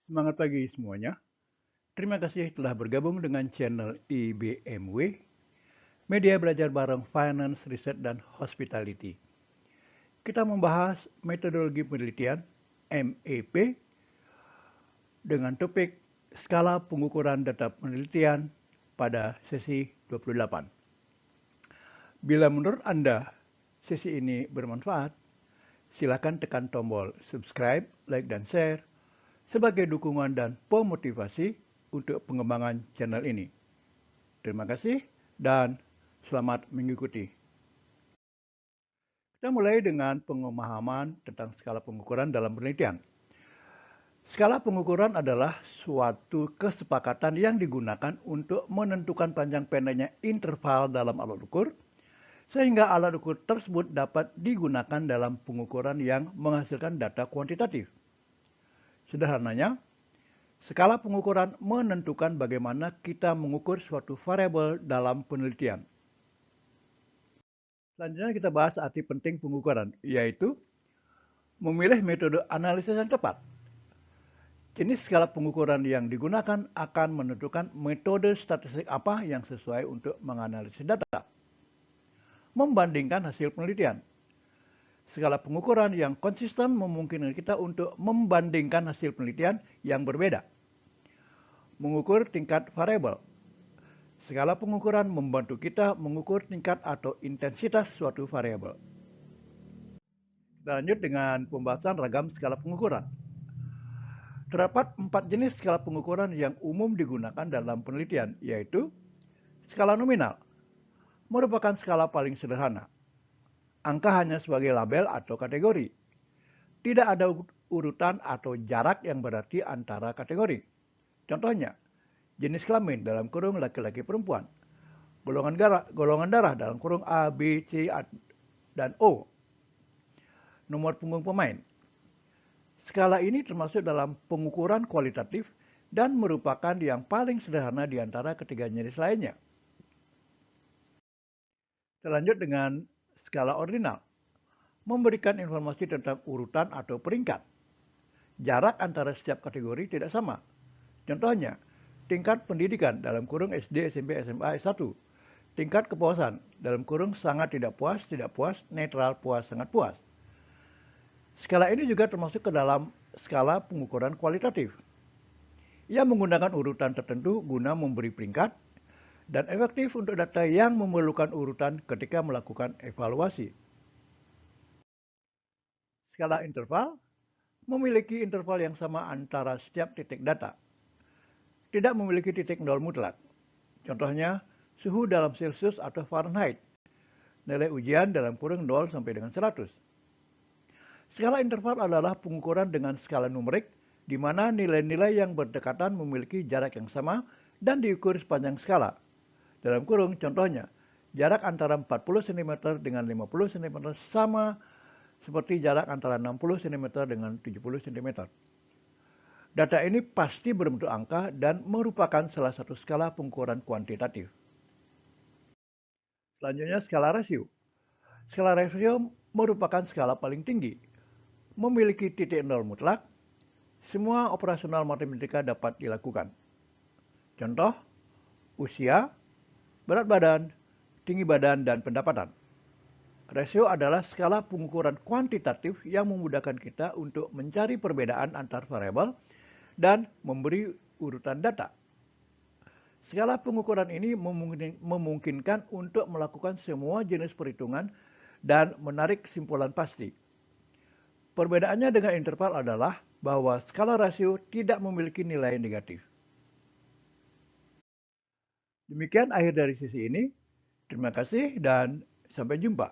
Semangat pagi semuanya. Terima kasih telah bergabung dengan channel IBMW, Media Belajar Bareng Finance, Research, dan Hospitality. Kita membahas metodologi penelitian MEP dengan topik skala pengukuran data penelitian pada sesi 28. Bila menurut Anda sesi ini bermanfaat, silakan tekan tombol subscribe, like, dan share sebagai dukungan dan pemotivasi untuk pengembangan channel ini. Terima kasih dan selamat mengikuti. Kita mulai dengan pemahaman tentang skala pengukuran dalam penelitian. Skala pengukuran adalah suatu kesepakatan yang digunakan untuk menentukan panjang pendeknya interval dalam alat ukur, sehingga alat ukur tersebut dapat digunakan dalam pengukuran yang menghasilkan data kuantitatif. Sederhananya, skala pengukuran menentukan bagaimana kita mengukur suatu variabel dalam penelitian. Selanjutnya kita bahas arti penting pengukuran, yaitu memilih metode analisis yang tepat. Jenis skala pengukuran yang digunakan akan menentukan metode statistik apa yang sesuai untuk menganalisis data. Membandingkan hasil penelitian. Skala pengukuran yang konsisten memungkinkan kita untuk membandingkan hasil penelitian yang berbeda. Mengukur tingkat variabel. Skala pengukuran membantu kita mengukur tingkat atau intensitas suatu variabel. Kita lanjut dengan pembahasan ragam skala pengukuran. Terdapat 4 jenis skala pengukuran yang umum digunakan dalam penelitian, yaitu skala nominal, merupakan skala paling sederhana. Angka hanya sebagai label atau kategori. Tidak ada urutan atau jarak yang berarti antara kategori. Contohnya, jenis kelamin dalam kurung laki-laki perempuan, golongan darah dalam kurung A, B, C, dan O, nomor punggung pemain. Skala ini termasuk dalam pengukuran kualitatif dan merupakan yang paling sederhana di antara ketiga jenis lainnya. Kita lanjut dengan skala ordinal, memberikan informasi tentang urutan atau peringkat. Jarak antara setiap kategori tidak sama. Contohnya, tingkat pendidikan dalam kurung SD, SMP, SMA, S1. Tingkat kepuasan dalam kurung sangat tidak puas, netral, puas, sangat puas. Skala ini juga termasuk ke dalam skala pengukuran kualitatif. Ia menggunakan urutan tertentu guna memberi peringkat dan efektif untuk data yang memerlukan urutan ketika melakukan evaluasi. Skala interval memiliki interval yang sama antara setiap titik data. Tidak memiliki titik nol mutlak. Contohnya, suhu dalam Celsius atau Fahrenheit. Nilai ujian dalam kurung 0 sampai dengan 100. Skala interval adalah pengukuran dengan skala numerik, di mana nilai-nilai yang berdekatan memiliki jarak yang sama dan diukur sepanjang skala. Dalam kurung, contohnya, jarak antara 40 cm dengan 50 cm sama seperti jarak antara 60 cm dengan 70 cm. Data ini pasti berbentuk angka dan merupakan salah satu skala pengukuran kuantitatif. Selanjutnya, skala rasio. Skala rasio merupakan skala paling tinggi. Memiliki titik nol mutlak, semua operasional matematika dapat dilakukan. Contoh, usia, berat badan, tinggi badan, dan pendapatan. Rasio adalah skala pengukuran kuantitatif yang memudahkan kita untuk mencari perbedaan antar variabel dan memberi urutan data. Skala pengukuran ini memungkinkan untuk melakukan semua jenis perhitungan dan menarik kesimpulan pasti. Perbedaannya dengan interval adalah bahwa skala rasio tidak memiliki nilai negatif. Demikian akhir dari sesi ini. Terima kasih dan sampai jumpa.